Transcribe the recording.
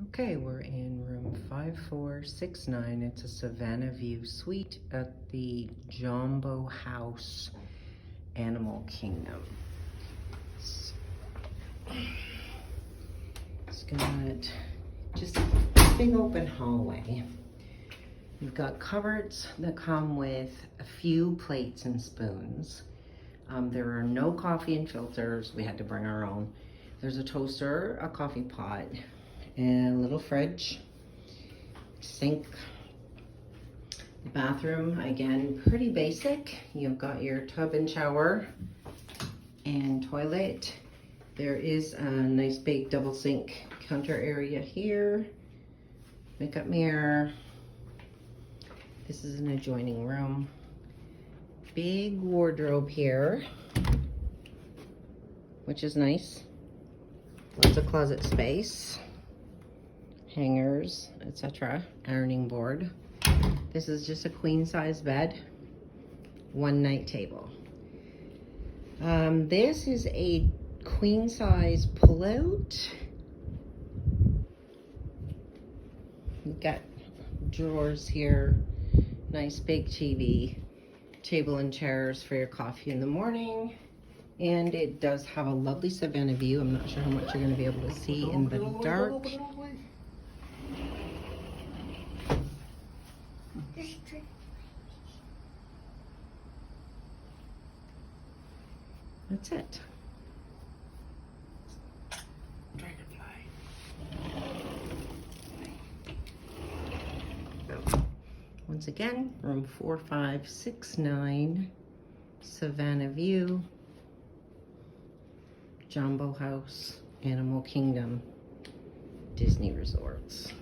Okay, we're in room 5469. It's a Savanna view suite at the Jambo House, Animal Kingdom. It's got just a big open hallway. You've got cupboards that come with a few plates and spoons. There are no coffee and filters. We had to bring our own. There's a toaster, a coffee pot, and a little fridge, sink. The bathroom, again, pretty basic. You've got your tub and shower and toilet. There is a nice big double sink counter area here. Makeup mirror. This is an adjoining room. Big wardrobe here, which is nice. Lots of closet space, hangers, etc. Ironing board. This is just a queen size bed, one night table. This is a queen size pull-out. You've got drawers here, nice big TV, table and chairs for your coffee in the morning. And it does have a lovely Savanna view. I'm not sure how much you're going to be able to see in the dark. That's it. Once again, room 4569, Savanna view, Jambo House, Animal Kingdom, Disney Resorts.